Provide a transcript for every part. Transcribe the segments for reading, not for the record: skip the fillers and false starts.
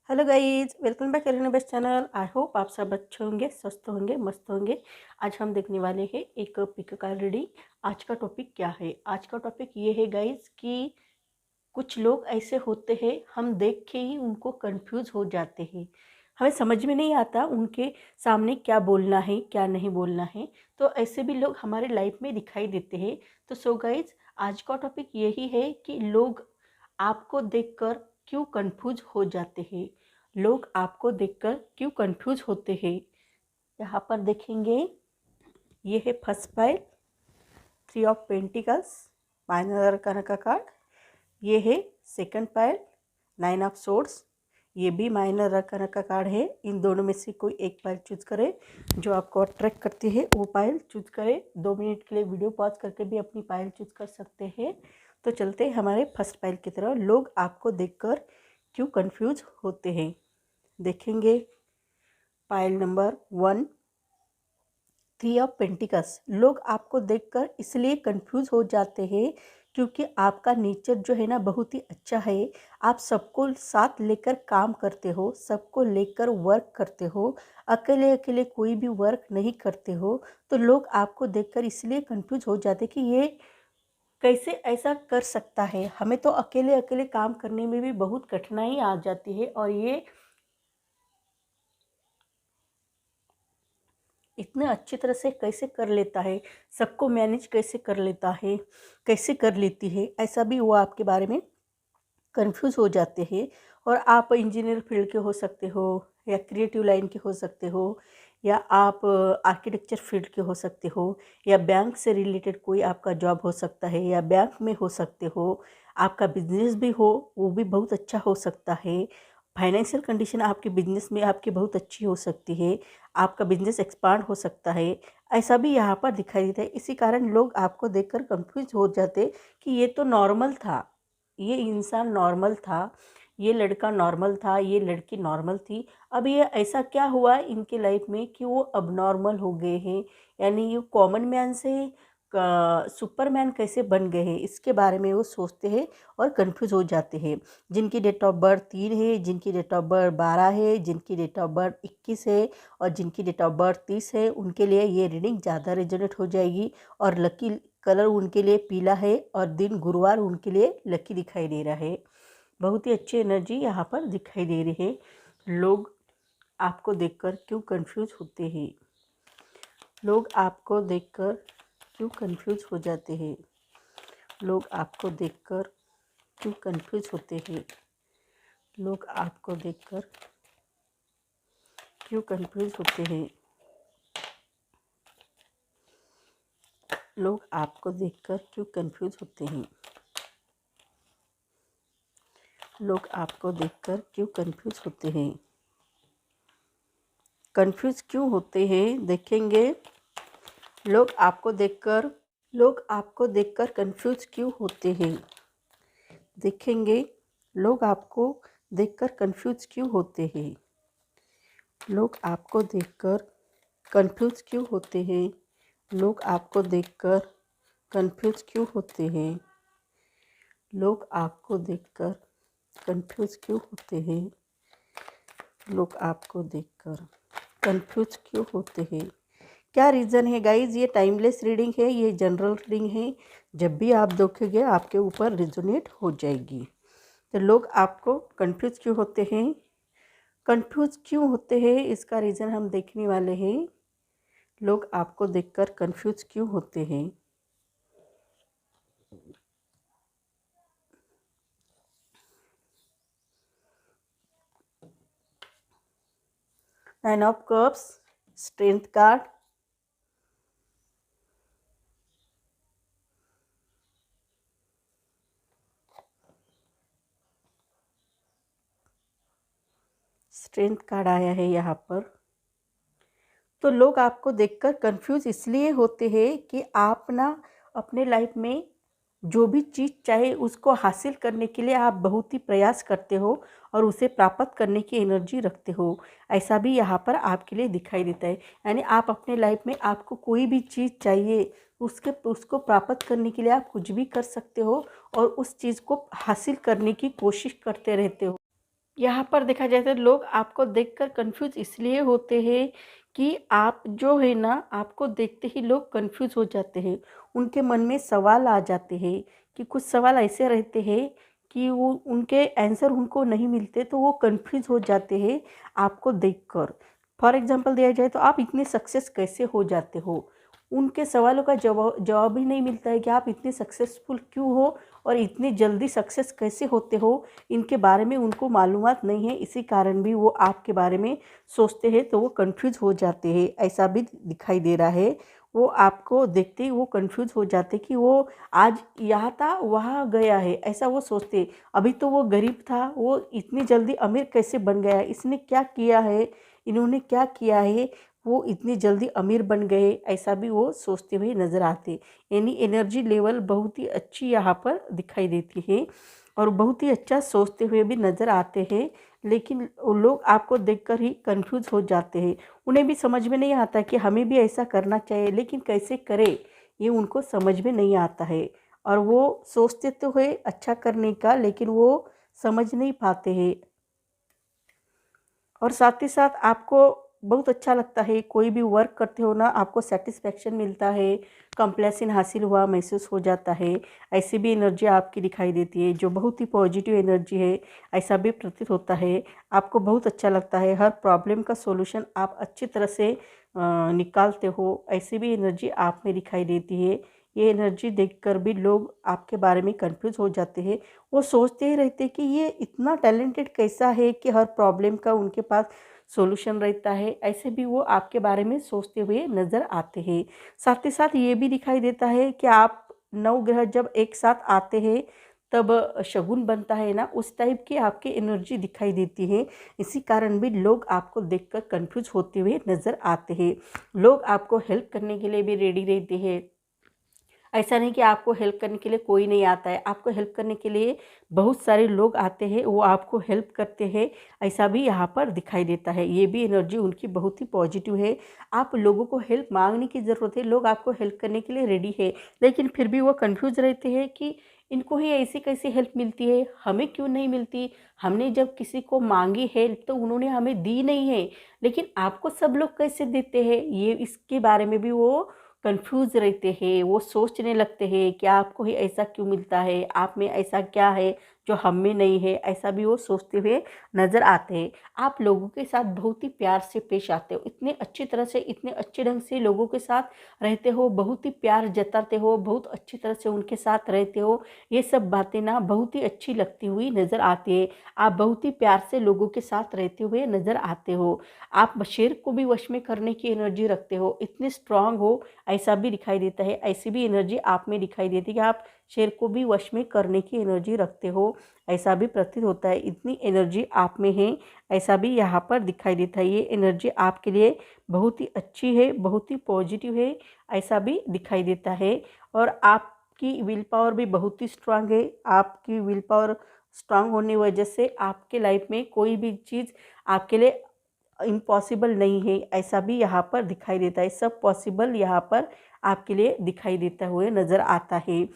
Hello guys, welcome back करेंगे best channel. I hope आप सब अच्छे होंगे, स्वस्थ होंगे, मस्त होंगे। आज हम देखने वाले हैं एक पिक का रीडिंग। आज का टॉपिक क्या है? आज का टॉपिक ये है गाइज कि कुछ लोग ऐसे होते हैं, हम देख के ही उनको कंफ्यूज हो जाते हैं। हमें समझ में नहीं आता उनके सामने क्या बोलना है, क्या नहीं बोलना है। तो ऐसे भी लोग हमारे लाइफ में दिखाई देते हैं। तो सो गाइज, आज का टॉपिक यही है कि लोग आपको देखकर क्यों कंफ्यूज हो जाते हैं। लोग आपको देखकर क्यों कंफ्यूज होते हैं। यहाँ पर देखेंगे, ये है first pile, 3 of pentacles, minor arcana का कार्ड। ये है सेकंड पाइल, 9 ऑफ सोर्ड्स, ये भी माइनर अरकाना का कार्ड है। इन दोनों में से कोई एक पाइल चूज करें, जो आपको अट्रैक्ट करती है वो पाइल चूज करें। 2 मिनट के लिए वीडियो पॉज करके भी अपनी पाइल चूज कर सकते हैं। तो चलते हैं हमारे फर्स्ट पाइल की तरफ। लोग आपको देखकर क्यों कंफ्यूज होते हैं। देखेंगे पाइल नंबर 1, 3 ऑफ पेंटिकल्स। लोग आपको देखकर इसलिए कंफ्यूज हो जाते हैं क्योंकि आपका नेचर जो है ना बहुत ही अच्छा है। आप सबको साथ लेकर काम करते हो, सबको लेकर वर्क करते हो, अकेले अकेले कोई भी वर्क नहीं करते हो। तो लोग आपको देखकर इसलिए कंफ्यूज हो जाते कि ये कैसे ऐसा कर सकता है। हमें तो अकेले अकेले काम करने में भी बहुत कठिनाई आ जाती है, और ये इतने अच्छी तरह से कैसे कर लेता है, सबको मैनेज कैसे कर लेता है, कैसे कर लेती है। ऐसा भी वो आपके बारे में कंफ्यूज हो जाते हैं। और आप इंजीनियर फील्ड के हो सकते हो, या क्रिएटिव लाइन के हो सकते हो, या आप आर्किटेक्चर फील्ड के हो सकते हो, या बैंक से रिलेटेड कोई आपका जॉब हो सकता है, या बैंक में हो सकते हो। आपका बिजनेस भी हो, वो भी बहुत अच्छा हो सकता है। फाइनेंशियल कंडीशन आपके बिजनेस में आपकी बहुत अच्छी हो सकती है। आपका बिजनेस एक्सपांड हो सकता है। ऐसा भी यहाँ पर दिखाई देता है। इसी कारण लोग आपको देखकर कंफ्यूज हो जाते कि ये तो नॉर्मल था, ये इंसान नॉर्मल था, ये लड़का नॉर्मल था, ये लड़की नॉर्मल थी। अब ये ऐसा क्या हुआ इनके लाइफ में कि वो अब नॉर्मल हो गए हैं, यानी ये कॉमन मैन से सुपरमैन कैसे बन गए हैं, इसके बारे में वो सोचते हैं और कंफ्यूज हो जाते हैं। जिनकी डेट ऑफ बर्थ 3 है, जिनकी डेट ऑफ बर्थ 12 है, जिनकी डेट ऑफ बर्थ 21 है, और जिनकी डेट ऑफ बर्थ 30 है, उनके लिए ये रीडिंग ज़्यादा रेजोनेट हो जाएगी। और लकी कलर उनके लिए पीला है, और दिन गुरुवार उनके लिए लकी दिखाई दे रहा है। बहुत ही अच्छी एनर्जी यहाँ पर दिखाई दे रही है। लोग आपको देखकर क्यों कंफ्यूज होते हैं। लोग आपको देखकर क्यों कंफ्यूज हो जाते हैं। लोग आपको देखकर क्यों कंफ्यूज होते हैं। लोग आपको देखकर क्यों कंफ्यूज होते हैं। लोग आपको देखकर क्यों कंफ्यूज होते हैं। लोग आपको देखकर क्यों कंफ्यूज होते हैं। कंफ्यूज क्यों होते हैं देखेंगे। लोग आपको देखकर कंफ्यूज क्यों होते हैं देखेंगे। लोग आपको देखकर कंफ्यूज क्यों होते हैं। लोग आपको देखकर कंफ्यूज क्यों होते हैं। लोग आपको देखकर कंफ्यूज क्यों होते हैं। लोग आपको देखकर कंफ्यूज क्यों होते हैं। लोग आपको देखकर कंफ्यूज क्यों होते हैं। क्या रीज़न है गाइज? ये टाइमलेस रीडिंग है, ये जनरल रीडिंग है। जब भी आप देखोगे आपके ऊपर रिजोनेट हो जाएगी। तो लोग आपको कंफ्यूज क्यों होते हैं, कंफ्यूज क्यों होते हैं, इसका रीज़न हम देखने वाले हैं। लोग आपको देखकर कंफ्यूज क्यों होते हैं। Nine of cups, strength card, strength card आया है यहाँ पर। तो लोग आपको देखकर कंफ्यूज इसलिए होते हैं कि आप ना अपने लाइफ में जो भी चीज़ चाहे उसको हासिल करने के लिए आप बहुत ही प्रयास करते हो, और उसे प्राप्त करने की एनर्जी रखते हो। ऐसा भी यहाँ पर आपके लिए दिखाई देता है। यानी आप अपने लाइफ में आपको कोई भी चीज़ चाहिए, उसको प्राप्त करने के लिए आप कुछ भी कर सकते हो, और उस चीज़ को हासिल करने की कोशिश करते रहते हो। यहाँ पर देखा जाए तो लोग आपको देखकर कंफ्यूज इसलिए होते हैं कि आप जो है ना, आपको देखते ही लोग कंफ्यूज हो जाते हैं। उनके मन में सवाल आ जाते हैं कि कुछ सवाल ऐसे रहते हैं कि वो उनके आंसर उनको नहीं मिलते, तो वो कंफ्यूज हो जाते हैं आपको देखकर। फॉर एग्जांपल दिया जाए तो आप इतने सक्सेस कैसे हो जाते हो, उनके सवालों का जवाब ही नहीं मिलता है कि आप इतने सक्सेसफुल क्यों हो और इतनी जल्दी सक्सेस कैसे होते हो। इनके बारे में उनको मालूमात नहीं है, इसी कारण भी वो आपके बारे में सोचते हैं, तो वो कंफ्यूज हो जाते हैं। ऐसा भी दिखाई दे रहा है, वो आपको देखते ही वो कंफ्यूज हो जाते कि वो आज यहाँ था वहाँ गया है, ऐसा वो सोचते। अभी तो वो गरीब था, वो इतनी जल्दी अमीर कैसे बन गया, इसने क्या किया है, इन्होंने क्या किया है, वो इतनी जल्दी अमीर बन गए, ऐसा भी वो सोचते हुए नज़र आते। यानी एनर्जी लेवल बहुत ही अच्छी यहाँ पर दिखाई देती है और बहुत ही अच्छा सोचते हुए भी नज़र आते हैं। लेकिन वो लोग आपको देखकर ही कंफ्यूज हो जाते हैं, उन्हें भी समझ में नहीं आता कि हमें भी ऐसा करना चाहिए, लेकिन कैसे करें ये उनको समझ में नहीं आता है। और वो सोचते तो है अच्छा करने का, लेकिन वो समझ नहीं पाते हैं। और साथ ही साथ आपको बहुत अच्छा लगता है, कोई भी वर्क करते हो ना, आपको सेटिस्फेक्शन मिलता है, कंप्लेसन हासिल हुआ महसूस हो जाता है। ऐसी भी एनर्जी आपकी दिखाई देती है जो बहुत ही पॉजिटिव एनर्जी है, ऐसा भी प्रतीत होता है। आपको बहुत अच्छा लगता है, हर प्रॉब्लम का सॉल्यूशन आप अच्छी तरह से निकालते हो, ऐसी भी एनर्जी आप में दिखाई देती है। ये एनर्जी देखकर भी लोग आपके बारे में कंफ्यूज हो जाते हैं। वो सोचते ही रहते कि ये इतना टैलेंटेड कैसा है कि हर प्रॉब्लम का उनके पास सॉल्यूशन रहता है, ऐसे भी वो आपके बारे में सोचते हुए नज़र आते हैं। साथ ही साथ ये भी दिखाई देता है कि आप 9 ग्रह जब एक साथ आते हैं तब शगुन बनता है ना, उस टाइप की आपकी एनर्जी दिखाई देती है। इसी कारण भी लोग आपको देखकर कंफ्यूज होते हुए नज़र आते हैं। लोग आपको हेल्प करने के लिए भी रेडी रहते हैं। ऐसा नहीं कि आपको हेल्प करने के लिए कोई नहीं आता है, आपको हेल्प करने के लिए बहुत सारे लोग आते हैं, वो आपको हेल्प करते हैं, ऐसा भी यहाँ पर दिखाई देता है। ये भी एनर्जी उनकी बहुत ही पॉजिटिव है। आप लोगों को हेल्प मांगने की ज़रूरत है, लोग आपको हेल्प करने के लिए रेडी है, लेकिन फिर भी वो कंफ्यूज रहते हैं कि इनको ही ऐसी कैसी हेल्प मिलती है, हमें क्यों नहीं मिलती। हमने जब किसी को मांगी हेल्प तो उन्होंने हमें दी नहीं है, लेकिन आपको सब लोग कैसे देते हैं, ये इसके बारे में भी वो कंफ्यूज रहते हैं। वो सोचने लगते हैं कि आपको ही ऐसा क्यों मिलता है, आप में ऐसा क्या है जो हम में नहीं है, ऐसा भी वो सोचते हुए नज़र आते हैं। आप लोगों के साथ बहुत ही प्यार से पेश आते हो, इतने अच्छी तरह से, इतने अच्छे ढंग से लोगों के साथ रहते हो, बहुत ही प्यार जताते हो, बहुत अच्छी तरह से उनके साथ रहते हो। ये सब बातें ना बहुत ही अच्छी लगती हुई नज़र आती है। आप बहुत ही प्यार से लोगों के साथ रहते हुए नज़र आते हो। आप शेर को भी वश में करने की एनर्जी रखते हो, इतने स्ट्रांग हो, ऐसा भी दिखाई देता है। ऐसी भी एनर्जी आप में दिखाई देती है कि आप शेर को भी वश में करने की एनर्जी रखते हो, ऐसा भी प्रतीत होता है। इतनी एनर्जी आप में है, ऐसा भी यहाँ पर दिखाई देता है। ये एनर्जी आपके लिए बहुत ही अच्छी है, बहुत ही पॉजिटिव है, ऐसा भी दिखाई देता है। और आपकी विल पावर भी बहुत ही स्ट्रांग है। आपकी विल पावर स्ट्रांग होने की वजह से आपके लाइफ में कोई भी चीज़ आपके लिए इम्पॉसिबल नहीं है, ऐसा भी यहाँ पर दिखाई देता है। सब पॉसिबल यहाँ पर आपके लिए दिखाई देता हुए नज़र आता है।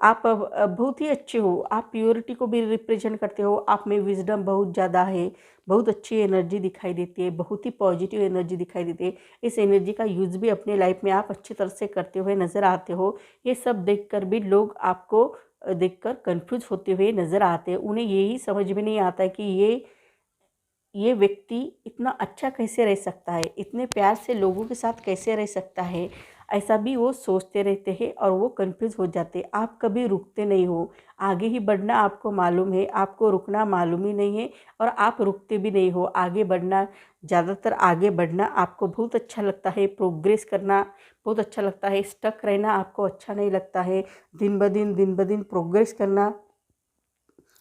आप बहुत ही अच्छे हो, आप प्योरिटी को भी रिप्रेजेंट करते हो, आप में विजडम बहुत ज़्यादा है, बहुत अच्छी एनर्जी दिखाई देती है, बहुत ही पॉजिटिव एनर्जी दिखाई देती है। इस एनर्जी का यूज़ भी अपने लाइफ में आप अच्छी तरह से करते हुए नज़र आते हो। ये सब देखकर भी लोग आपको देखकर कंफ्यूज होते हुए नज़र आते हैं। उन्हें यही समझ में नहीं आता है कि ये व्यक्ति इतना अच्छा कैसे रह सकता है, इतने प्यार से लोगों के साथ कैसे रह सकता है, ऐसा भी वो सोचते रहते हैं और वो कंफ्यूज हो जाते हैं। आप कभी रुकते नहीं हो, आगे ही बढ़ना आपको मालूम है, आपको रुकना मालूम ही नहीं है और आप रुकते भी नहीं हो। आगे बढ़ना, ज़्यादातर आगे बढ़ना आपको बहुत अच्छा लगता है, प्रोग्रेस करना बहुत अच्छा लगता है, स्टक रहना आपको अच्छा नहीं लगता है। दिन ब दिन प्रोग्रेस करना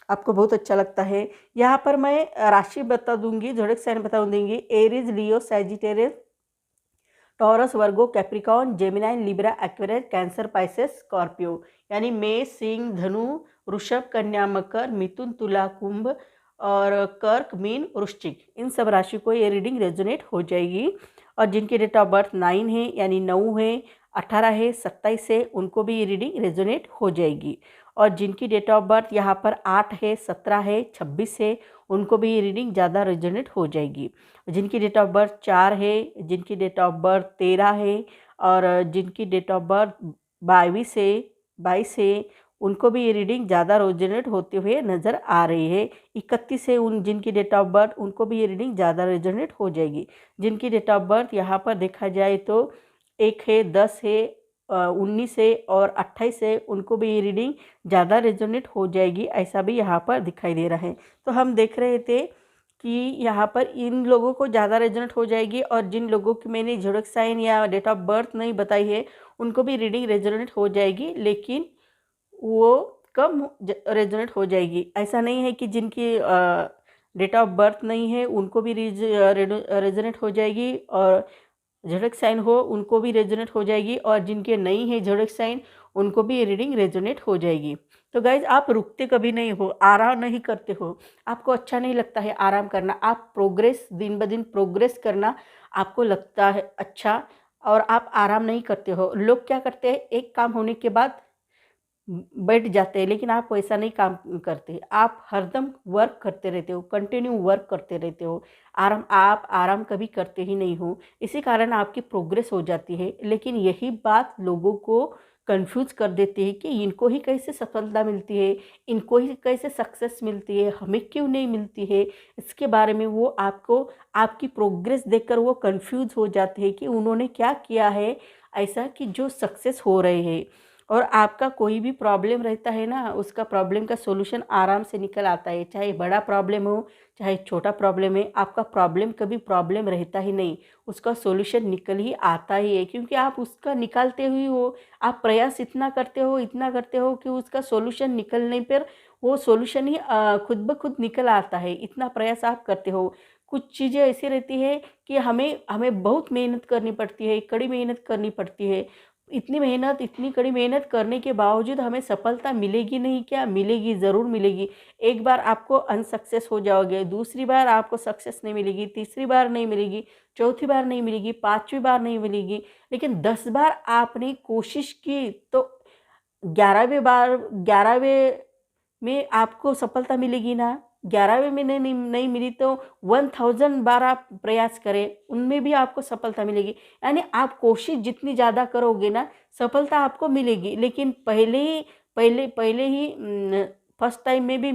आपको बहुत अच्छा लगता है। यहाँ पर मैं राशि बता दूंगी, ज़ोडिएक साइन बता दूंगी। Aries, Leo, Sagittarius, Taurus, Virgo, Capricorn, Gemini, Libra, Aquarius, Cancer, Pisces, Scorpio. यानी मेष, सिंह, धनु, वृषभ, कन्या, मकर, मिथुन, तुला, कुंभ और कर्क, मीन, वृश्चिक, इन सब राशि को ये रीडिंग रेजोनेट हो जाएगी। और जिनकी डेट ऑफ बर्थ 9 है, यानी 9 है, 18 है, 27 है, उनको भी ये रीडिंग रेजोनेट हो जाएगी। और जिनकी डेट ऑफ बर्थ यहाँ पर 8 है, 17 है, 26 है, उनको भी ये रीडिंग ज़्यादा रेजोनेट हो जाएगी। जिनकी डेट ऑफ बर्थ 4 है, जिनकी डेट ऑफ बर्थ 13 है और जिनकी डेट ऑफ बर्थ 22 है, उनको भी ये रीडिंग ज़्यादा रेजोनेट होते हुए नज़र आ रही है। 31 है उन जिनकी डेट ऑफ बर्थ, उनको भी ये रीडिंग ज़्यादा रेजोनेट हो जाएगी। जिनकी डेट ऑफ बर्थ यहाँ पर देखा जाए तो 1 है, 10 है, 19 है और 28 है, उनको भी ये रीडिंग ज़्यादा रेजोनेट हो जाएगी, ऐसा भी यहाँ पर दिखाई दे रहा है। तो हम देख रहे थे कि यहाँ पर इन लोगों को ज़्यादा रेजोनेट हो जाएगी और जिन लोगों की मैंने ज़ोडिएक साइन या डेट ऑफ बर्थ नहीं बताई है उनको भी रीडिंग रेजोनेट हो जाएगी, लेकिन वो कम रेजोनेट हो जाएगी। ऐसा नहीं है कि जिनकी डेट ऑफ बर्थ नहीं है उनको भी रेजोनेट हो जाएगी और ज़ोडिएक साइन हो उनको भी रेजोनेट हो जाएगी, और जिनके नहीं है ज़ोडिएक साइन उनको भी रीडिंग रेजोनेट हो जाएगी। तो गाइज, आप रुकते कभी नहीं हो, आराम नहीं करते हो, आपको अच्छा नहीं लगता है आराम करना, आप प्रोग्रेस दिन ब दिन प्रोग्रेस करना आपको लगता है अच्छा, और आप आराम नहीं करते हो। लोग क्या करते हैं, एक काम होने के बाद बैठ जाते हैं, लेकिन आप वैसा नहीं काम करते, आप हरदम वर्क करते रहते हो, कंटिन्यू वर्क करते रहते हो। आप आराम कभी करते ही नहीं हो, इसी कारण आपकी प्रोग्रेस हो जाती है। लेकिन यही बात लोगों को कंफ्यूज कर देती है कि इनको ही कैसे सफलता मिलती है, इनको ही कैसे सक्सेस मिलती है, हमें क्यों नहीं मिलती है। इसके बारे में वो आपको आपकी प्रोग्रेस देखकर वो कंफ्यूज हो जाते हैं कि उन्होंने क्या किया है ऐसा कि जो सक्सेस हो रहे हैं। और आपका कोई भी प्रॉब्लम रहता है ना, उसका प्रॉब्लम का सॉल्यूशन आराम से निकल आता है, चाहे बड़ा प्रॉब्लम हो चाहे छोटा प्रॉब्लम है। आपका प्रॉब्लम कभी प्रॉब्लम रहता ही नहीं, उसका सॉल्यूशन निकल ही आता ही है, क्योंकि आप उसका निकालते हुए हो। आप प्रयास इतना करते हो कि उसका सॉल्यूशन निकलने पर वो सॉल्यूशन ही खुद ब खुद निकल आता है, इतना प्रयास आप करते हो। कुछ चीज़ें ऐसी रहती है कि हमें हमें बहुत मेहनत करनी पड़ती है, कड़ी मेहनत करनी पड़ती है। इतनी कड़ी मेहनत करने के बावजूद हमें सफलता मिलेगी नहीं क्या? मिलेगी, ज़रूर मिलेगी। एक बार आपको अनसक्सेस हो जाओगे, दूसरी बार आपको सक्सेस नहीं मिलेगी, तीसरी बार नहीं मिलेगी, चौथी बार नहीं मिलेगी, पाँचवीं बार नहीं मिलेगी, लेकिन 10 बार आपने कोशिश की तो 11वें में आपको सफलता मिलेगी ना। 11वें में नहीं मिली तो 1000 बार आप प्रयास करें, उनमें भी आपको सफलता मिलेगी। यानी आप कोशिश जितनी ज़्यादा करोगे ना, सफलता आपको मिलेगी। लेकिन पहले ही फर्स्ट टाइम में भी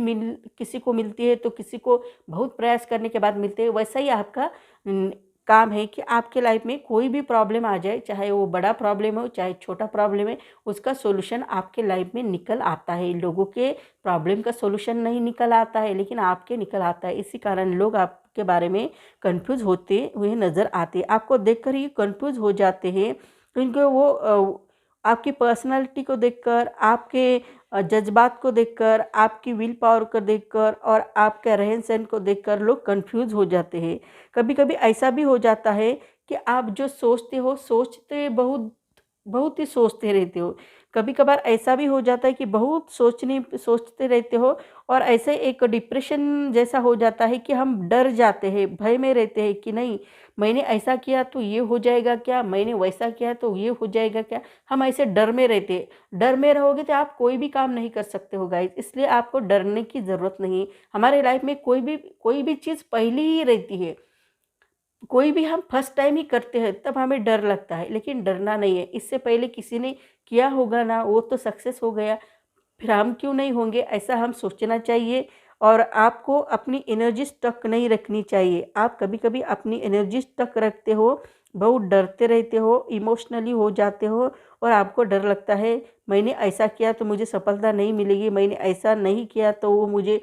किसी को मिलती है तो किसी को बहुत प्रयास करने के बाद मिलते हैं। वैसा ही आपका काम है कि आपके लाइफ में कोई भी प्रॉब्लम आ जाए, चाहे वो बड़ा प्रॉब्लम हो चाहे छोटा प्रॉब्लम है, उसका सॉल्यूशन आपके लाइफ में निकल आता है। लोगों के प्रॉब्लम का सॉल्यूशन नहीं निकल आता है, लेकिन आपके निकल आता है। इसी कारण लोग आपके बारे में कंफ्यूज होते हुए नज़र आते हैं, आपको देखकर ही कंफ्यूज हो जाते हैं, क्योंकि वो आपकी पर्सनालिटी को देखकर, आपके जज्बात को देखकर, आपकी विल पावर को देखकर और आपके रहन सहन को देखकर लोग कंफ्यूज हो जाते हैं। कभी कभी ऐसा भी हो जाता है कि आप जो सोचते हो, बहुत ही सोचते रहते हो। कभी कभार ऐसा भी हो जाता है कि बहुत सोचते रहते हो और ऐसे एक डिप्रेशन जैसा हो जाता है कि हम डर जाते हैं, भय में रहते हैं कि नहीं, मैंने ऐसा किया तो ये हो जाएगा क्या, मैंने वैसा किया तो ये हो जाएगा क्या। हम ऐसे डर में रहते हैं। डर में रहोगे तो आप कोई भी काम नहीं कर सकते हो गाइस, इसलिए आपको डरने की ज़रूरत नहीं। हमारे लाइफ में कोई भी चीज़ पहली ही रहती है। कोई भी हम फर्स्ट टाइम ही करते हैं तब हमें डर लगता है, लेकिन डरना नहीं है। इससे पहले किसी ने किया होगा ना, वो तो सक्सेस हो गया, फिर हम क्यों नहीं होंगे, ऐसा हम सोचना चाहिए। और आपको अपनी एनर्जी स्टक नहीं रखनी चाहिए। आप कभी कभी अपनी एनर्जी स्टक रखते हो, बहुत डरते रहते हो, इमोशनली हो जाते हो और आपको डर लगता है मैंने ऐसा किया तो मुझे सफलता नहीं मिलेगी, मैंने ऐसा नहीं किया तो वो मुझे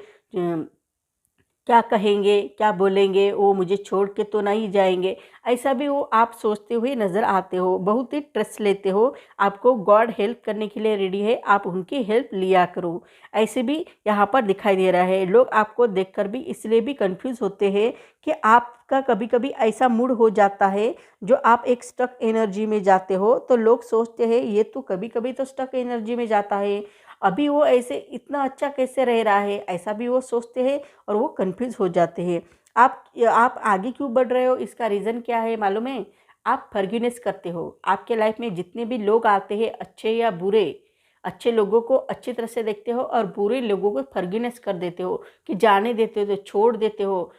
क्या कहेंगे, क्या बोलेंगे, वो मुझे छोड़ के तो नहीं जाएंगे। ऐसा भी वो आप सोचते हुए नज़र आते हो, बहुत ही ट्रस्ट लेते हो। आपको गॉड हेल्प करने के लिए रेडी है, आप उनकी हेल्प लिया करो। ऐसे भी यहाँ पर दिखाई दे रहा है। लोग आपको देखकर भी इसलिए भी कंफ्यूज होते हैं कि आपका कभी कभी ऐसा मूड हो जाता है जो आप एक स्टक एनर्जी में जाते हो, तो लोग सोचते हैं ये तो कभी कभी तो स्टक एनर्जी में जाता है, अभी वो ऐसे इतना अच्छा कैसे रह रहा है, ऐसा भी वो सोचते हैं और वो कंफ्यूज हो जाते हैं। आप आगे क्यों बढ़ रहे हो, इसका रीज़न क्या है मालूम है? आप फॉरगिवनेस करते हो। आपके लाइफ में जितने भी लोग आते हैं, अच्छे या बुरे, अच्छे लोगों को अच्छी तरह से देखते हो और बुरे लोगों को फॉरगिवनेस कर देते हो, कि जाने देते हो, तो छोड़ देते हो।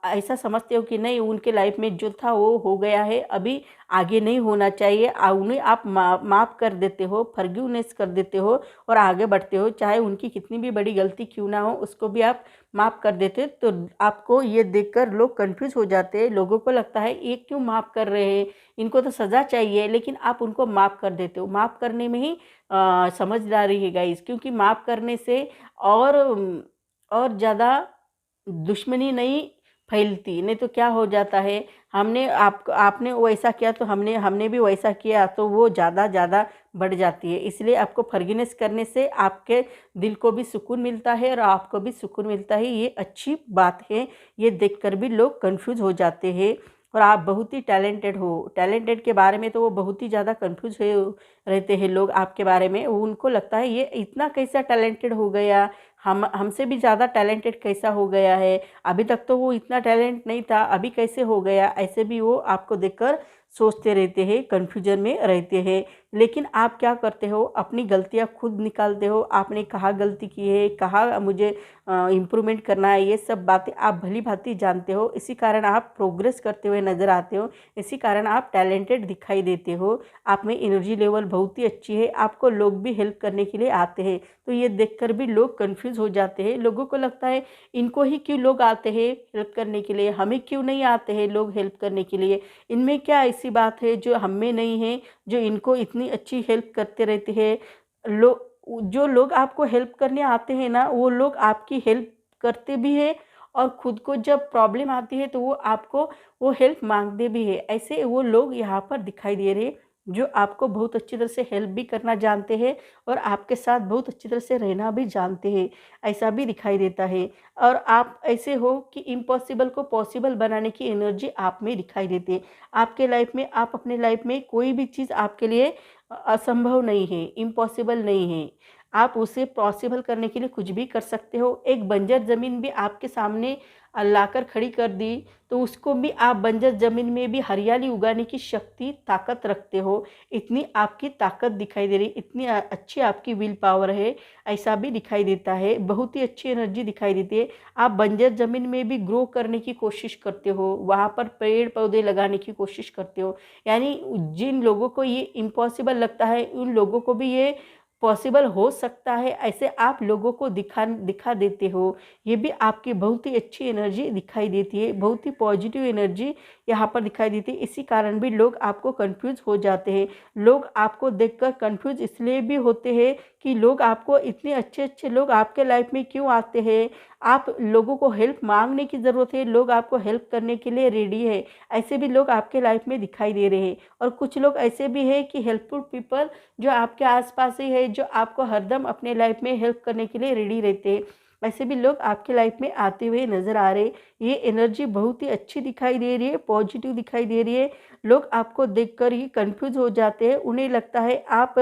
ऐसा समझते हो कि नहीं, उनके लाइफ में जो था वो हो गया है, अभी आगे नहीं होना चाहिए। उन्हें आप माफ़ कर देते हो, फॉरगिवनेस कर देते हो और आगे बढ़ते हो। चाहे उनकी कितनी भी बड़ी गलती क्यों ना हो, उसको भी आप माफ़ कर देते हो। तो आपको ये देखकर लोग कन्फ्यूज़ हो जाते हैं। लोगों को लगता है ये क्यों माफ़ कर रहे हैं, इनको तो सज़ा चाहिए, लेकिन आप उनको माफ़ कर देते हो। माफ़ करने में ही समझदारी है गाइस, क्योंकि माफ़ करने से और ज़्यादा दुश्मनी नहीं फैलती। नहीं तो क्या हो जाता है, हमने आपने वैसा किया तो हमने भी वैसा किया, तो वो ज़्यादा बढ़ जाती है। इसलिए आपको फॉरगिवनेस करने से आपके दिल को भी सुकून मिलता है और आपको भी सुकून मिलता है। ये अच्छी बात है। ये देखकर भी लोग कन्फ्यूज़ हो जाते हैं और आप बहुत ही टैलेंटेड हो। टैलेंटेड के बारे में तो वो बहुत ही ज़्यादा कन्फ्यूज़ रहते हैं लोग आपके बारे में। उनको लगता है ये इतना कैसा टैलेंटेड हो गया, हम हमसे भी ज़्यादा टैलेंटेड कैसा हो गया है, अभी तक तो वो इतना टैलेंट नहीं था, अभी कैसे हो गया। ऐसे भी वो आपको देखकर सोचते रहते हैं, कन्फ्यूजन में रहते हैं। लेकिन आप क्या करते हो, अपनी गलतियाँ खुद निकालते हो। आपने कहाँ गलती की है, कहाँ मुझे इम्प्रूवमेंट करना है, ये सब बातें आप भली भांति जानते हो। इसी कारण आप प्रोग्रेस करते हुए नज़र आते हो। इसी कारण आप टैलेंटेड दिखाई देते हो। आप में एनर्जी लेवल बहुत ही अच्छी है। आपको लोग भी हेल्प करने के लिए आते हैं। तो ये देखकर भी लोग कंफ्यूज हो जाते हैं। लोगों को लगता है इनको ही क्यों लोग आते हैं हेल्प करने के लिए, हमें क्यों नहीं आते हैं लोग हेल्प करने के लिए। इनमें क्या ऐसी बात है जो हम में नहीं है, जो इनको इतनी अच्छी हेल्प करते रहते हैं। जो लोग आपको हेल्प करने आते हैं ना, वो लोग आपकी हेल्प करते भी है और खुद को जब प्रॉब्लम आती है तो वो आपको वो हेल्प मांगते भी है। ऐसे वो लोग यहाँ पर दिखाई दे रहे हैं जो आपको बहुत अच्छी तरह से हेल्प भी करना जानते हैं और आपके साथ बहुत अच्छी तरह से रहना भी जानते हैं। ऐसा भी दिखाई देता है। और आप ऐसे हो कि इम्पॉसिबल को पॉसिबल बनाने की एनर्जी आप में दिखाई देती है। आपके लाइफ में, आप अपने लाइफ में कोई भी चीज़ आपके लिए असंभव नहीं है, इम्पॉसिबल नहीं है। आप उसे पॉसिबल करने के लिए कुछ भी कर सकते हो। एक बंजर ज़मीन भी आपके सामने लाकर खड़ी कर दी तो उसको भी आप बंजर ज़मीन में भी हरियाली उगाने की शक्ति, ताकत रखते हो। इतनी आपकी ताकत दिखाई दे रही, इतनी अच्छी आपकी विल पावर है, ऐसा भी दिखाई देता है। बहुत ही अच्छी एनर्जी दिखाई देती है। आप बंजर ज़मीन में भी ग्रो करने की कोशिश करते हो, वहाँ पर पेड़ पौधे लगाने की कोशिश करते हो। यानी जिन लोगों को ये इम्पॉसिबल लगता है, उन लोगों को भी ये पॉसिबल हो सकता है, ऐसे आप लोगों को दिखा देते हो। ये भी आपकी बहुत ही अच्छी एनर्जी दिखाई देती है, बहुत ही पॉजिटिव एनर्जी यहाँ पर दिखाई देती है। इसी कारण भी लोग आपको कंफ्यूज हो जाते हैं। लोग आपको देखकर कंफ्यूज इसलिए भी होते हैं कि लोग आपको, इतने अच्छे अच्छे लोग आपके लाइफ में क्यों आते हैं। आप लोगों को हेल्प मांगने की ज़रूरत है, लोग आपको हेल्प करने के लिए रेडी है। ऐसे भी लोग आपके लाइफ में दिखाई दे रहे हैं। और कुछ लोग ऐसे भी हैं कि हेल्पफुल पीपल जो आपके आसपास ही है, जो आपको हरदम अपने लाइफ में हेल्प करने के लिए रेडी रहते हैं। ऐसे भी लोग आपके लाइफ में आते हुए नज़र आ रहे। ये एनर्जी बहुत ही अच्छी दिखाई दे रही है, पॉजिटिव दिखाई दे रही है। लोग आपको देखकर ही कंफ्यूज हो जाते हैं। उन्हें लगता है आप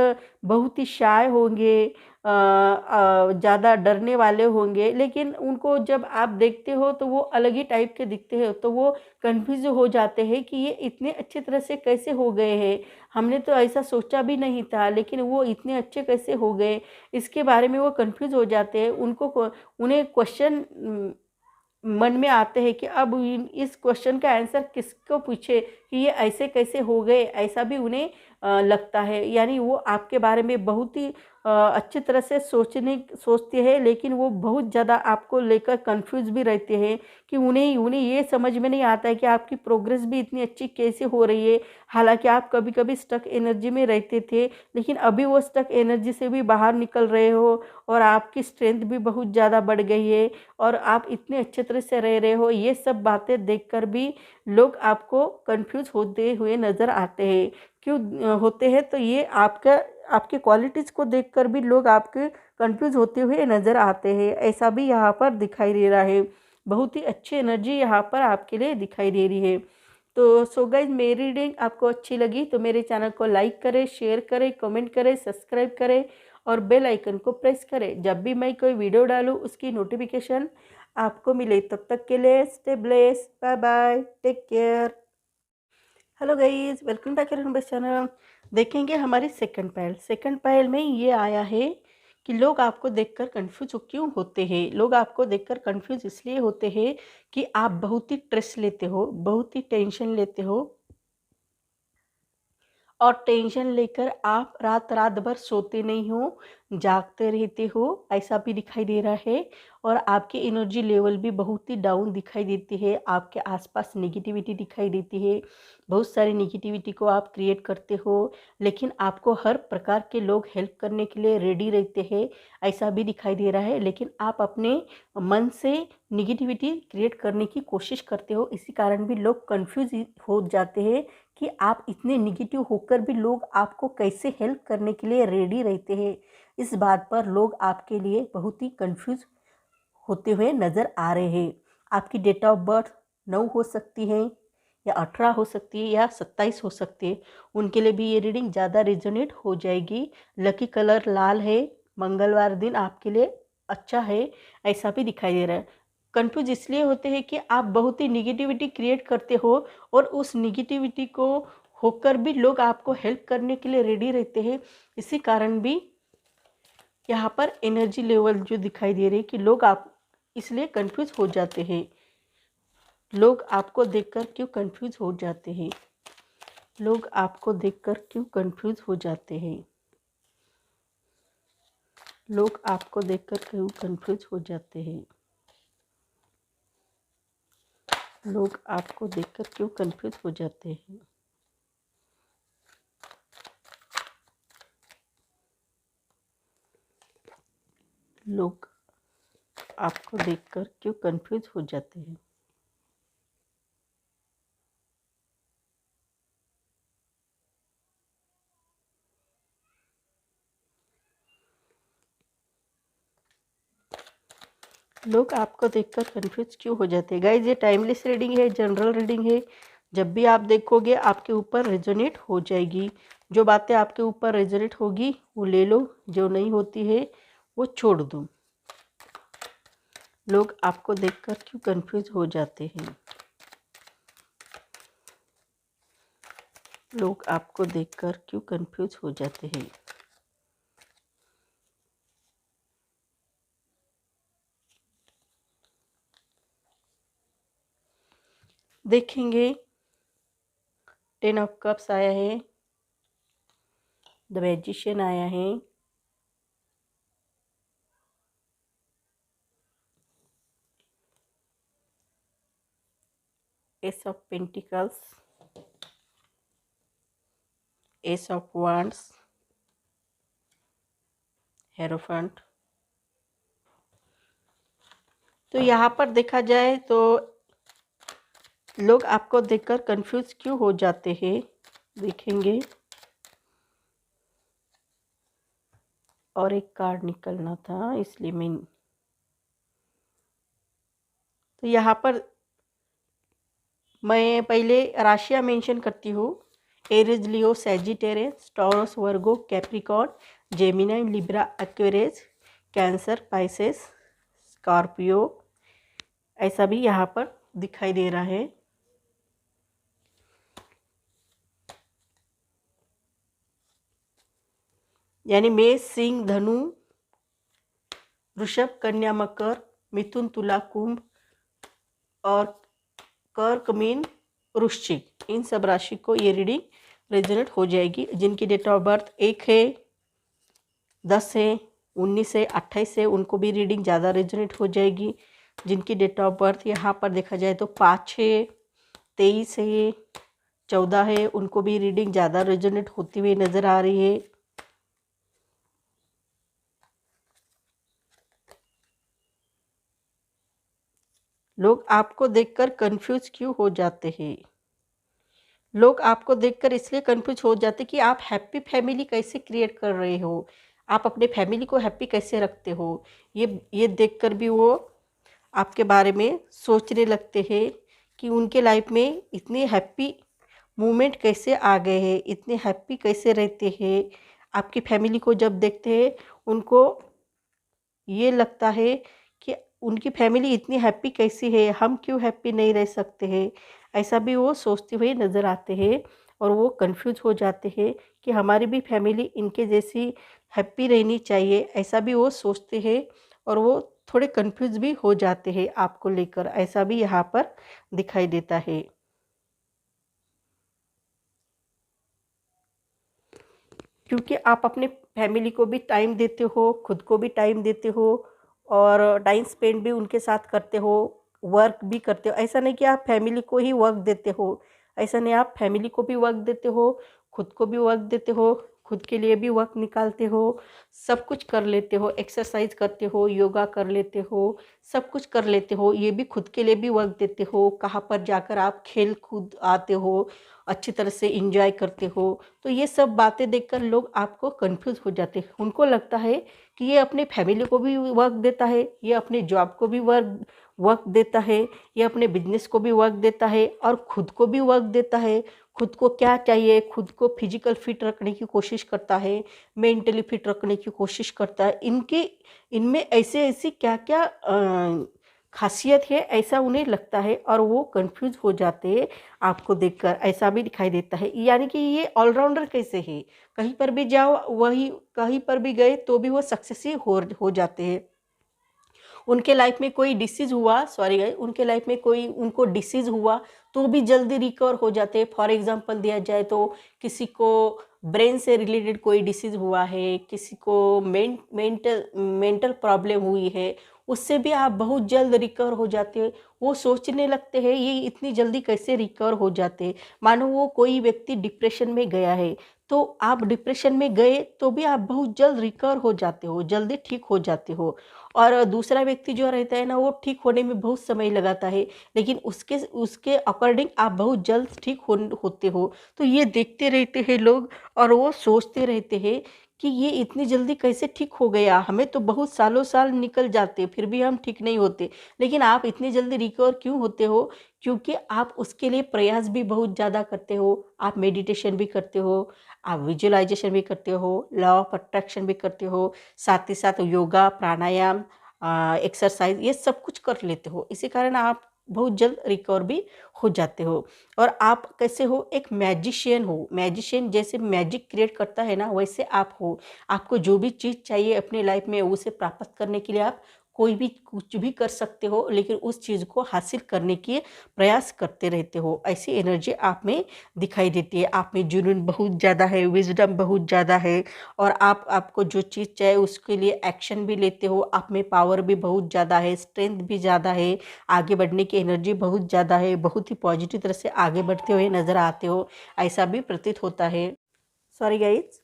बहुत ही शाय होंगे, ज़्यादा डरने वाले होंगे, लेकिन उनको जब आप देखते हो तो वो अलग ही टाइप के दिखते हैं। तो वो कंफ्यूज हो जाते हैं कि ये इतने अच्छी तरह से कैसे हो गए हैं, हमने तो ऐसा सोचा भी नहीं था, लेकिन वो इतने अच्छे कैसे हो गए। इसके बारे में वो कंफ्यूज हो जाते हैं। उन्हें क्वेश्चन मन में आते हैं कि अब इस क्वेश्चन का आंसर किसको पूछे कि ये ऐसे कैसे हो गए, ऐसा भी उन्हें लगता है। यानी वो आपके बारे में बहुत ही अच्छी तरह से सोचते हैं, लेकिन वो बहुत ज़्यादा आपको लेकर कंफ्यूज भी रहते हैं कि उन्हें ये समझ में नहीं आता है कि आपकी प्रोग्रेस भी इतनी अच्छी कैसे हो रही है। हालांकि आप कभी कभी स्टक एनर्जी में रहते थे, लेकिन अभी वो स्टक एनर्जी से भी बाहर निकल रहे हो और आपकी स्ट्रेंथ भी बहुत ज़्यादा बढ़ गई है और आप इतने अच्छे तरह से रह रहे हो। ये सब बातें देखकर भी लोग आपको कंफ्यूज होते हुए नज़र आते हैं। क्यों होते हैं, तो ये आपके क्वालिटीज़ को देखकर भी लोग आपके कंफ्यूज होते हुए नज़र आते हैं। ऐसा भी यहाँ पर दिखाई दे रहा है। बहुत ही अच्छी एनर्जी यहाँ पर आपके लिए दिखाई दे रही है। तो सो गाइज, मेरी रीडिंग आपको अच्छी लगी तो मेरे चैनल को लाइक करें, शेयर करें, कमेंट करें, सब्सक्राइब करें और बेल आइकन को प्रेस करें। जब भी मैं कोई वीडियो डालूँ उसकी नोटिफिकेशन आपको मिले। तब तक के लिए stay blessed, bye bye, take care. Hello guys, welcome back to channel. देखेंगे हमारी सेकंड पहल में ये आया है कि लोग आपको देखकर कंफ्यूज क्यों होते हैं। लोग आपको देखकर कंफ्यूज इसलिए होते हैं कि आप बहुत ही स्ट्रेस लेते हो, बहुत ही टेंशन लेते हो और टेंशन लेकर आप रात रात भर सोते नहीं हो, जागते रहते हो, ऐसा भी दिखाई दे रहा है। और आपकी एनर्जी लेवल भी बहुत ही डाउन दिखाई देती है, आपके आसपास नेगेटिविटी दिखाई देती है, बहुत सारी नेगेटिविटी को आप क्रिएट करते हो। लेकिन आपको हर प्रकार के लोग हेल्प करने के लिए रेडी रहते हैं, ऐसा भी दिखाई दे रहा है। लेकिन आप अपने मन से नेगेटिविटी क्रिएट करने की कोशिश करते हो, इसी कारण भी लोग कंफ्यूज हो जाते हैं कि आप इतने निगेटिव होकर भी लोग आपको कैसे हेल्प करने के लिए रेडी रहते हैं। इस बात पर लोग आपके लिए बहुत ही कंफ्यूज होते हुए नज़र आ रहे हैं। आपकी डेट ऑफ बर्थ 9 हो सकती है या 18 हो सकती है या 27 हो सकती है, उनके लिए भी ये रीडिंग ज़्यादा रिजोनेट हो जाएगी। लकी कलर लाल है, मंगलवार दिन आपके लिए अच्छा है, ऐसा भी दिखाई दे रहा है। कंफ्यूज इसलिए होते हैं कि आप बहुत ही निगेटिविटी क्रिएट करते हो और उस निगेटिविटी को होकर भी लोग आपको हेल्प करने के लिए रेडी रहते हैं। इसी कारण भी यहाँ पर एनर्जी लेवल जो दिखाई दे रही है कि लोग आप इसलिए कंफ्यूज हो जाते हैं। लोग आपको देखकर क्यों कंफ्यूज हो जाते हैं? लोग आपको देखकर क्यों कंफ्यूज हो जाते हैं? लोग आपको देखकर क्यों कंफ्यूज हो जाते हैं? लोग आपको देखकर क्यों कंफ्यूज हो जाते हैं? लोग आपको देखकर क्यों कंफ्यूज हो जाते हैं? लोग आपको देखकर कंफ्यूज क्यों हो जाते हैं? गाइज, ये टाइमलेस रीडिंग है, जनरल रीडिंग है। जब भी आप देखोगे आपके ऊपर रेजोनेट हो जाएगी। जो बातें आपके ऊपर रेजोनेट होगी वो ले लो, जो नहीं होती है वो छोड़ दो। लोग आपको देखकर क्यों कंफ्यूज हो जाते हैं? लोग आपको देखकर क्यों कंफ्यूज हो जाते हैं? देखेंगे 10 ऑफ कप्स आया है, द मैजिशियन आया है, S of pentacles, S of wands, hierophant. तो यहाँ पर देखा जाए तो लोग आपको देखकर कंफ्यूज क्यों हो जाते हैं, देखेंगे। और एक कार्ड निकलना था इसलिए तो यहाँ पर मैं पहले राशियाँ मेंशन करती हूँ। Aries, Leo, Sagittarius, Taurus, Virgo, Capricorn, Gemini, Libra, Aquarius, Cancer, Pisces, Scorpio, ऐसा भी यहाँ पर दिखाई दे रहा है। यानी मेष, सिंह, धनु, वृषभ, कन्या, मकर, मिथुन, तुला, कुंभ और कर्क, मीन, वृश्चिक, इन सब राशि को ये रीडिंग रेजोनेट हो जाएगी। जिनकी डेट ऑफ बर्थ 1 है, 10 है, 19 है, 28 है, उनको भी रीडिंग ज़्यादा रेजोनेट हो जाएगी। जिनकी डेट ऑफ बर्थ यहाँ पर देखा जाए तो 5 है, 23 है, 14 है, उनको भी रीडिंग ज़्यादा रेजोनेट होती हुई नज़र आ रही है। लोग आपको देखकर कंफ्यूज क्यों हो जाते हैं? लोग आपको देखकर इसलिए कंफ्यूज हो जाते कि आप हैप्पी फैमिली कैसे क्रिएट कर रहे हो, आप अपने फैमिली को हैप्पी कैसे रखते हो। ये देखकर भी वो आपके बारे में सोचने लगते हैं कि उनके लाइफ में इतने हैप्पी मोमेंट कैसे आ गए हैं, इतने हैप्पी कैसे रहते हैं। आपकी फैमिली को जब देखते हैं उनको ये लगता है कि उनकी फैमिली इतनी हैप्पी कैसी है, हम क्यों हैप्पी नहीं रह सकते हैं, ऐसा भी वो सोचते हुए नज़र आते हैं। और वो कंफ्यूज हो जाते हैं कि हमारी भी फैमिली इनके जैसी हैप्पी रहनी चाहिए, ऐसा भी वो सोचते हैं। और वो थोड़े कंफ्यूज भी हो जाते हैं आपको लेकर, ऐसा भी यहाँ पर दिखाई देता है। क्योंकि आप अपने फैमिली को भी टाइम देते हो, खुद को भी टाइम देते हो, और टाइम स्पेंड भी उनके साथ करते हो, वर्क भी करते हो। ऐसा नहीं कि आप फैमिली को ही वर्क देते हो, ऐसा नहीं, आप फैमिली को भी वर्क देते हो, खुद को भी वर्क देते हो, खुद के लिए भी वर्क निकालते हो, सब कुछ कर लेते हो, एक्सरसाइज करते हो, योगा कर लेते हो, सब कुछ कर लेते हो, ये भी खुद के लिए भी वर्क देते हो। कहाँ पर जाकर आप खेल कूद आते हो, अच्छी तरह से इंजॉय करते हो। तो ये सब बातें देखकर लोग आपको कंफ्यूज हो जाते हैं। उनको लगता है कि ये अपने फैमिली को भी वर्क देता है, ये अपने जॉब को भी वर्क वर्क देता है, ये अपने बिजनेस को भी वर्क देता है, और खुद को भी वर्क देता है। खुद को क्या चाहिए, खुद को फिजिकल फिट रखने की कोशिश करता है, मेंटली फिट रखने की कोशिश करता है। इनमें ऐसे ऐसी क्या क्या खासियत है, ऐसा उन्हें लगता है, और वो कंफ्यूज हो जाते हैं आपको देखकर, ऐसा भी दिखाई देता है। यानी कि ये ऑलराउंडर कैसे है, कहीं पर भी जाओ, वही कहीं पर भी गए तो भी वो सक्सेस ही हो जाते हैं। उनके लाइफ में कोई डिसीज़ हुआ, सॉरी गाइस, उनके लाइफ में कोई उनको डिसीज़ हुआ तो भी जल्दी रिकवर हो जाते हैं। फॉर एग्जांपल दिया जाए तो किसी को ब्रेन से रिलेटेड कोई डिसीज़ हुआ है, किसी को मेंटल प्रॉब्लम हुई है, उससे भी आप बहुत जल्द रिकवर हो जाते हैं। वो सोचने लगते हैं ये इतनी जल्दी कैसे रिकवर हो जाते हैं। मानो वो कोई व्यक्ति डिप्रेशन में गया है, तो आप डिप्रेशन में गए तो भी आप बहुत जल्द रिकवर हो जाते हो, जल्दी ठीक हो जाते हो। और दूसरा व्यक्ति जो रहता है ना, वो ठीक होने में बहुत समय लगाता है, लेकिन उसके उसके अकॉर्डिंग आप बहुत जल्द ठीक होते हो। तो ये देखते रहते हैं लोग, और वो सोचते रहते हैं कि ये इतनी जल्दी कैसे ठीक हो गया, हमें तो बहुत सालों साल निकल जाते फिर भी हम ठीक नहीं होते, लेकिन आप इतनी जल्दी रिकवर क्यों होते हो? क्योंकि आप उसके लिए प्रयास भी बहुत ज़्यादा करते हो, आप मेडिटेशन भी करते हो, आप विजुअलाइजेशन भी करते हो, लॉ ऑफ अट्रैक्शन भी करते हो, साथ ही साथ योगा, प्राणायाम, एक्सरसाइज, ये सब कुछ कर लेते हो। इसी कारण आप बहुत जल्द रिकवर भी हो जाते हो। और आप कैसे हो, एक मैजिशियन हो। मैजिशियन जैसे मैजिक क्रिएट करता है ना, वैसे आप हो। आपको जो भी चीज़ चाहिए अपने लाइफ में, उसे प्राप्त करने के लिए आप कोई भी कुछ भी कर सकते हो, लेकिन उस चीज़ को हासिल करने के प्रयास करते रहते हो। ऐसी एनर्जी आप में दिखाई देती है। आप में जुनून बहुत ज़्यादा है, विज़डम बहुत ज़्यादा है, और आपको जो चीज़ चाहिए उसके लिए एक्शन भी लेते हो। आप में पावर भी बहुत ज़्यादा है, स्ट्रेंथ भी ज़्यादा है, आगे बढ़ने की एनर्जी बहुत ज़्यादा है, बहुत ही पॉजिटिव तरह से आगे बढ़ते हुए नज़र आते हो, ऐसा भी प्रतीत होता है। सॉरी गाइज,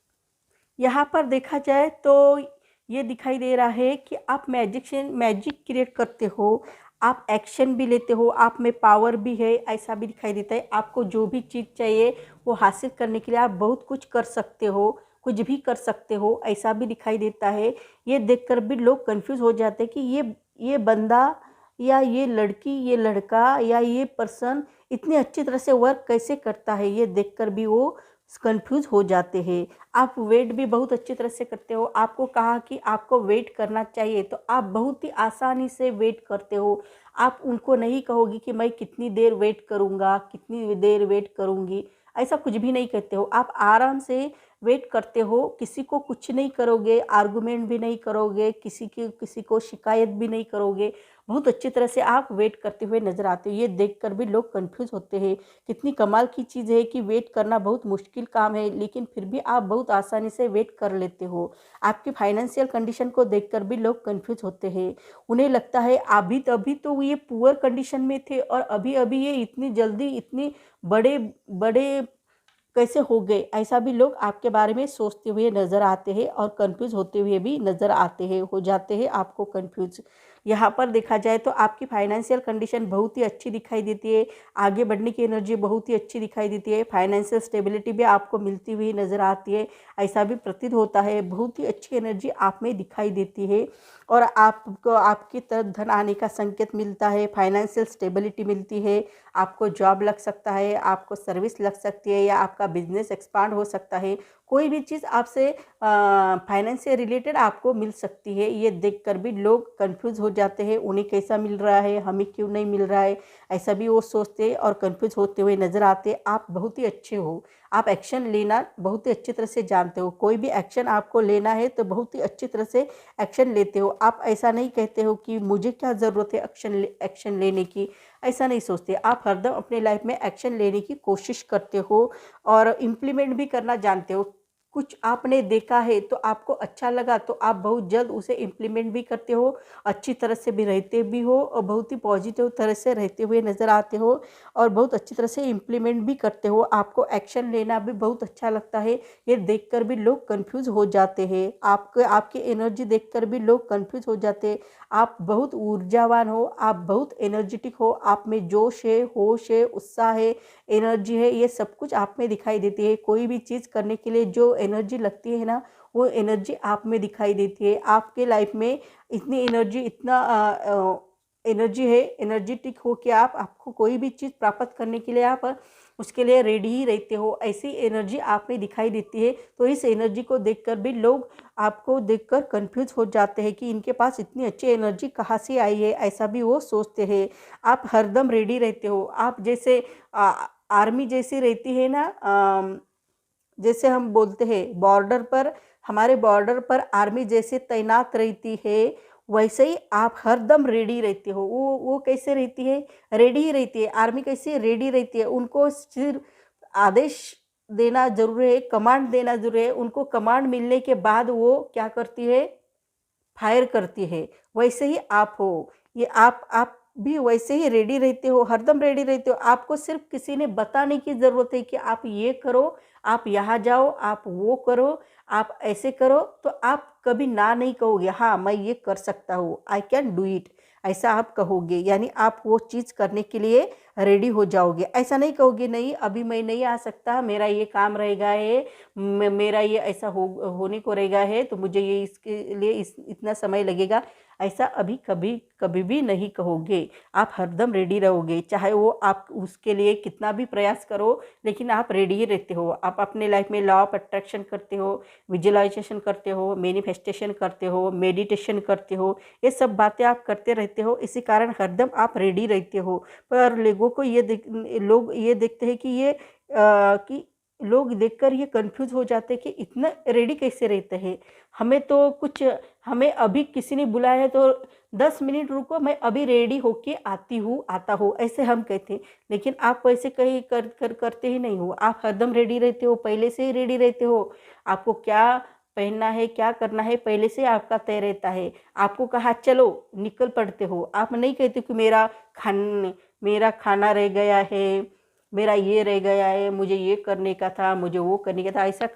यहाँ पर देखा जाए तो ये दिखाई दे रहा है कि आप मैजिक क्रिएट करते हो, आप एक्शन भी लेते हो, आप में पावर भी है, ऐसा भी दिखाई देता है। आपको जो भी चीज़ चाहिए वो हासिल करने के लिए आप बहुत कुछ कर सकते हो, कुछ भी कर सकते हो, ऐसा भी दिखाई देता है। ये देखकर भी लोग कंफ्यूज हो जाते हैं कि ये बंदा या ये लड़की, ये लड़का या ये पर्सन इतनी अच्छी तरह से वर्क कैसे करता है। ये देखकर भी वो कंफ्यूज हो जाते हैं। आप वेट भी बहुत अच्छी तरह से करते हो, आपको कहा कि आपको वेट करना चाहिए तो आप बहुत ही आसानी से वेट करते हो। आप उनको नहीं कहोगे कि मैं कितनी देर वेट करूँगा, कितनी देर वेट करूँगी, ऐसा कुछ भी नहीं कहते हो। आप आराम से वेट करते हो, किसी को कुछ नहीं करोगे, आर्गुमेंट भी नहीं करोगे, किसी को शिकायत भी नहीं करोगे, बहुत अच्छी तरह से आप वेट करते हुए नज़र आते हो। ये देखकर भी लोग कंफ्यूज होते हैं। कितनी कमाल की चीज़ है कि वेट करना बहुत मुश्किल काम है, लेकिन फिर भी आप बहुत आसानी से वेट कर लेते हो। आपकी फाइनेंशियल कंडीशन को देखकर भी लोग कंफ्यूज होते हैं। उन्हें लगता है अभी तो ये पुअर कंडीशन में थे, और अभी अभी ये इतनी जल्दी इतनी बड़े बड़े कैसे हो गए, ऐसा भी लोग आपके बारे में सोचते हुए नज़र आते हैं, और कंफ्यूज होते हुए भी नज़र आते हैं, हो जाते हैं आपको कंफ्यूज। यहाँ पर देखा जाए तो आपकी फाइनेंशियल कंडीशन बहुत ही अच्छी दिखाई देती है, आगे बढ़ने की एनर्जी बहुत ही अच्छी दिखाई देती है, फाइनेंशियल स्टेबिलिटी भी आपको मिलती हुई नज़र आती है, ऐसा भी प्रतीत होता है। बहुत ही अच्छी एनर्जी आप में दिखाई देती है, और आपको आपकी तरफ धन आने का संकेत मिलता है, फाइनेंशियल स्टेबिलिटी मिलती है, आपको जॉब लग सकता है, आपको सर्विस लग सकती है, या आपका बिजनेस एक्सपांड हो सकता है। कोई भी चीज़ आपसे फाइनेंस से रिलेटेड आपको मिल सकती है। ये देखकर भी लोग कंफ्यूज हो जाते हैं, उन्हें कैसा मिल रहा है, हमें क्यों नहीं मिल रहा है, ऐसा भी वो सोचते हैं और कंफ्यूज होते हुए नज़र आते हैं। आप बहुत ही अच्छे हो, आप एक्शन लेना बहुत ही अच्छी तरह से जानते हो। कोई भी एक्शन आपको लेना है तो बहुत ही अच्छी तरह से एक्शन लेते हो। आप ऐसा नहीं कहते हो कि मुझे क्या ज़रूरत है एक्शन लेने की, ऐसा नहीं सोचते। आप हरदम अपने लाइफ में एक्शन लेने की कोशिश करते हो और इम्प्लीमेंट भी करना जानते हो। कुछ आपने देखा है तो आपको अच्छा लगा तो आप बहुत जल्द उसे इम्प्लीमेंट भी करते हो, अच्छी तरह से भी रहते भी हो और बहुत ही पॉजिटिव तरह से रहते हुए नज़र आते हो और बहुत अच्छी तरह से इम्प्लीमेंट भी करते हो। आपको एक्शन लेना भी बहुत अच्छा लगता है। ये देखकर भी लोग कंफ्यूज हो जाते हैं, आपके आपकी एनर्जी देखकर भी लोग कंफ्यूज हो जाते हैं। आप बहुत ऊर्जावान हो, आप बहुत एनर्जेटिक हो, आप में जोश है, होश है, उत्साह है, एनर्जी है, ये सब कुछ आप में दिखाई देती है। कोई भी चीज़ करने के लिए जो एनर्जी लगती है ना, वो एनर्जी आप में दिखाई देती है। आपके लाइफ में इतनी एनर्जी, इतना एनर्जी है, एनर्जेटिक हो कि आपको कोई भी चीज़ प्राप्त करने के लिए आप उसके लिए रेडी ही रहते हो। ऐसी एनर्जी आप में दिखाई देती है। तो इस एनर्जी को देखकर भी लोग आपको देखकर कंफ्यूज हो जाते हैं कि इनके पास इतनी अच्छी एनर्जी कहाँ से आई है, ऐसा भी वो सोचते हैं। आप हरदम रेडी रहते हो। आप जैसे आर्मी जैसी रहती है ना, जैसे हम बोलते हैं बॉर्डर पर, हमारे बॉर्डर पर आर्मी जैसे तैनात रहती है, वैसे ही आप हरदम रेडी रहते हो। वो कैसे रहती है, रेडी ही रहती है। आर्मी कैसे रेडी रहती है, उनको सिर्फ आदेश देना ज़रूरी है, कमांड देना ज़रूरी है। उनको कमांड मिलने के बाद वो क्या करती है, फायर करती है। वैसे ही आप हो, ये आप भी वैसे ही रेडी रहते हो, हरदम रेडी रहते हो। आपको सिर्फ किसी ने बताने की ज़रूरत है कि आप ये करो, आप यहाँ जाओ, आप वो करो, आप ऐसे करो, तो आप कभी ना नहीं कहोगे। हाँ, मैं ये कर सकता हूँ, आई कैन डू इट, ऐसा आप कहोगे। यानी आप वो चीज़ करने के लिए रेडी हो जाओगे। ऐसा नहीं कहोगे नहीं अभी मैं नहीं आ सकता, मेरा ये काम रहेगा है, मेरा ये ऐसा होने को रहेगा है, तो मुझे ये इसके लिए इतना समय लगेगा, ऐसा अभी कभी कभी भी नहीं कहोगे। आप हरदम रेडी रहोगे, चाहे वो आप उसके लिए कितना भी प्रयास करो, लेकिन आप रेडी ही रहते हो। आप अपने लाइफ में लॉ ऑफ अट्रैक्शन करते हो, विजुअलाइजेशन करते हो, मैनिफेस्टेशन करते हो, मेडिटेशन करते हो, ये सब बातें आप करते रहते हो। इसी कारण हरदम आप रेडी रहते हो। पर लोगों को लोग ये देखते हैं कि कि लोग देखकर ये कंफ्यूज हो जाते हैं कि इतना रेडी कैसे रहते हैं। हमें तो कुछ हमें अभी किसी ने बुलाया है तो 10 मिनट रुको, मैं अभी रेडी होके आती हूँ, आता हूँ, ऐसे हम कहते हैं। लेकिन आप वैसे कहीं करते ही नहीं हो। आप हरदम रेडी रहते हो, पहले से ही रेडी रहते हो। आपको क्या पहनना है, क्या करना है, पहले से आपका तय रहता है। आपको कहा चलो, निकल पड़ते हो। आप नहीं कहते कि मेरा खाना रह गया है, मेरा ये रह गया है, मुझे ये करने का था, मुझे वो करने का था, ऐसा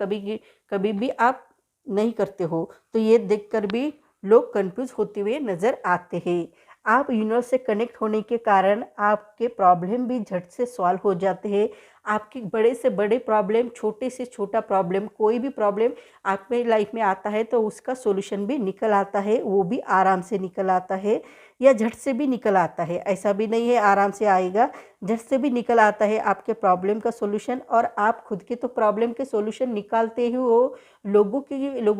कभी भी आप नहीं करते हो। तो ये देखकर भी लोग कंफ्यूज होते हुए नज़र आते हैं। आप यूनिवर्स से कनेक्ट होने के कारण आपके प्रॉब्लम भी झट से सॉल्व हो जाते हैं। आपके बड़े से बड़े प्रॉब्लम, छोटे से छोटा प्रॉब्लम, कोई भी प्रॉब्लम आपके लाइफ में आता है तो उसका सॉल्यूशन भी निकल आता है, वो भी आराम से निकल आता है या झट से भी निकल आता है। ऐसा भी नहीं है आराम से आएगा, झट से भी निकल आता है आपके प्रॉब्लम का सॉल्यूशन। और आप खुद के तो प्रॉब्लम के सॉल्यूशन निकालते ही हो, लोगों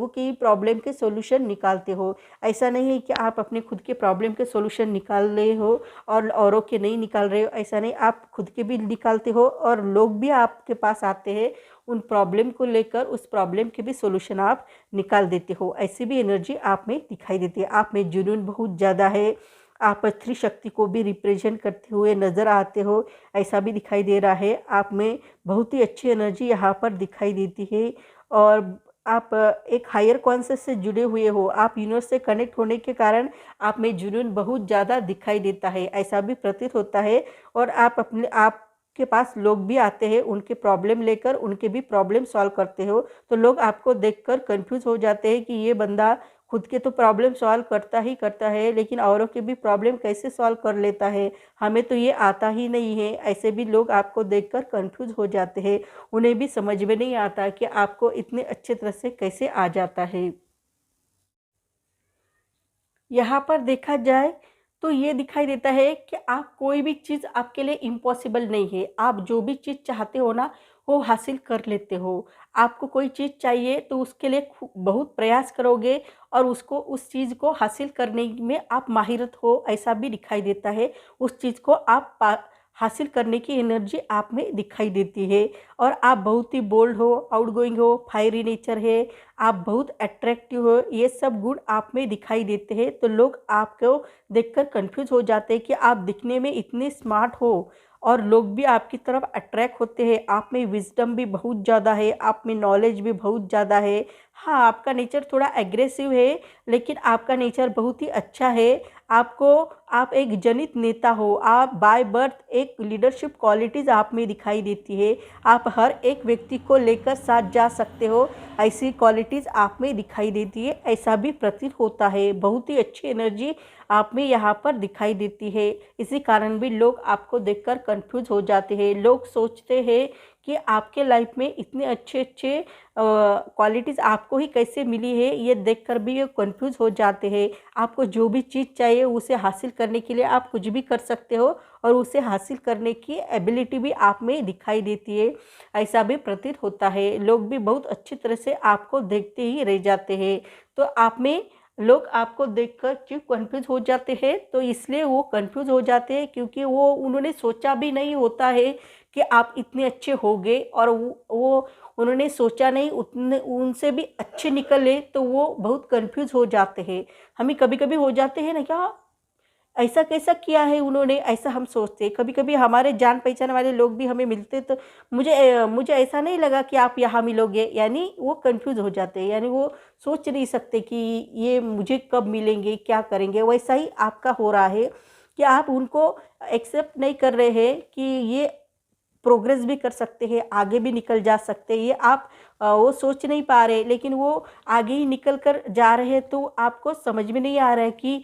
की प्रॉब्लम के सॉल्यूशन निकालते हो। ऐसा नहीं है कि आप अपने खुद के प्रॉब्लम के सॉल्यूशन निकाल रहे हो और औरों के नहीं निकाल रहे हो, ऐसा नहीं। आप खुद के भी निकालते हो और लोग भी आपके पास आते हैं उन प्रॉब्लम को लेकर, उस प्रॉब्लम के भी सॉल्यूशन आप निकाल देते हो। ऐसी भी एनर्जी आप में दिखाई देती है। आप में जुनून बहुत ज़्यादा है, आप स्त्री शक्ति को भी रिप्रेजेंट करते हुए नज़र आते हो, ऐसा भी दिखाई दे रहा है। आप में बहुत ही अच्छी एनर्जी यहाँ पर दिखाई देती है और आप एक हायर कॉन्शियस से जुड़े हुए हो। आप यूनिवर्स से कनेक्ट होने के कारण आप में जुनून बहुत ज़्यादा दिखाई देता है, ऐसा भी प्रतीत होता है। और आपके पास लोग भी आते हैं उनके प्रॉब्लम लेकर, उनके भी प्रॉब्लम सॉल्व करते हो, तो लोग आपको देखकर कंफ्यूज हो जाते हैं कि ये बंदा खुद के तो प्रॉब्लम सॉल्व करता ही करता है, लेकिन औरों के भी प्रॉब्लम कैसे सॉल्व कर लेता है, हमें तो ये आता ही नहीं है। ऐसे भी लोग आपको देखकर कंफ्यूज हो जाते हैं, उन्हें भी समझ में नहीं आता कि आपको इतने अच्छे तरह से कैसे आ जाता है। यहाँ पर देखा जाए तो ये दिखाई देता है कि आप कोई भी चीज़ आपके लिए इम्पॉसिबल नहीं है। आप जो भी चीज़ चाहते हो ना, वो हासिल कर लेते हो। आपको कोई चीज़ चाहिए तो उसके लिए बहुत प्रयास करोगे और उसको उस चीज़ को हासिल करने में आप माहिरत हो, ऐसा भी दिखाई देता है। उस चीज़ को आप हासिल करने की एनर्जी आप में दिखाई देती है और आप बहुत ही बोल्ड हो, आउटगोइंग हो, फायरी नेचर है, आप बहुत अट्रैक्टिव हो, ये सब गुण आप में दिखाई देते हैं। तो लोग आपको देखकर कंफ्यूज हो जाते हैं कि आप दिखने में इतने स्मार्ट हो और लोग भी आपकी तरफ अट्रैक्ट होते हैं। आप में विजडम भी बहुत ज़्यादा है, आप में नॉलेज भी बहुत ज़्यादा है। हाँ, आपका नेचर थोड़ा एग्रेसिव है, लेकिन आपका नेचर बहुत ही अच्छा है। आपको आप एक जनित नेता हो, आप बाय बर्थ एक लीडरशिप क्वालिटीज़ आप में दिखाई देती है। आप हर एक व्यक्ति को लेकर साथ जा सकते हो, ऐसी क्वालिटीज़ आप में दिखाई देती है, ऐसा भी प्रतीत होता है। बहुत ही अच्छी एनर्जी आप में यहाँ पर दिखाई देती है। इसी कारण भी लोग आपको देखकर कंफ्यूज हो जाते हैं। लोग सोचते हैं कि आपके लाइफ में इतने अच्छे अच्छे क्वालिटीज़ आपको ही कैसे मिली है, ये देखकर भी ये कंफ्यूज हो जाते हैं। आपको जो भी चीज़ चाहिए उसे हासिल करने के लिए आप कुछ भी कर सकते हो और उसे हासिल करने की एबिलिटी भी आप में दिखाई देती है, ऐसा भी प्रतीत होता है। लोग भी बहुत अच्छी तरह से आपको देखते ही रह जाते हैं। तो आप में लोग आपको देखकर क्यों कंफ्यूज हो जाते हैं, तो इसलिए वो कंफ्यूज हो जाते हैं क्योंकि वो उन्होंने सोचा भी नहीं होता है कि आप इतने अच्छे होगे और वो उन्होंने सोचा नहीं उतने उनसे भी अच्छे निकले, तो वो बहुत कंफ्यूज हो जाते हैं। हमें कभी कभी हो जाते हैं ना, क्या ऐसा कैसा किया है उन्होंने, ऐसा हम सोचते हैं। कभी कभी हमारे जान पहचान वाले लोग भी हमें मिलते तो मुझे ऐसा नहीं लगा कि आप यहाँ मिलोगे, यानी वो कंफ्यूज हो जाते हैं, यानी वो सोच नहीं सकते कि ये मुझे कब मिलेंगे, क्या करेंगे। वैसा ही आपका हो रहा है कि आप उनको एक्सेप्ट नहीं कर रहे हैं कि ये प्रोग्रेस भी कर सकते हैं, आगे भी निकल जा सकते हैं। ये आप वो सोच नहीं पा रहे, लेकिन वो आगे ही निकल कर जा रहे हैं, तो आपको समझ में नहीं आ रहा है कि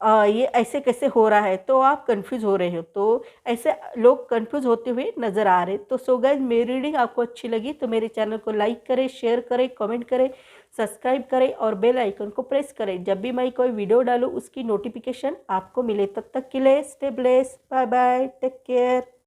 ये ऐसे कैसे हो रहा है, तो आप कंफ्यूज हो रहे हो। तो ऐसे लोग कंफ्यूज होते हुए नज़र आ रहे। तो सो गाइस, मेरी रीडिंग आपको अच्छी लगी तो मेरे चैनल को लाइक करें, शेयर करें, कमेंट करें, सब्सक्राइब करें और बेल आइकन को प्रेस करें। जब भी मैं कोई वीडियो डालूँ उसकी नोटिफिकेशन आपको मिले। तब तक के लिए stay blessed, bye bye, take care.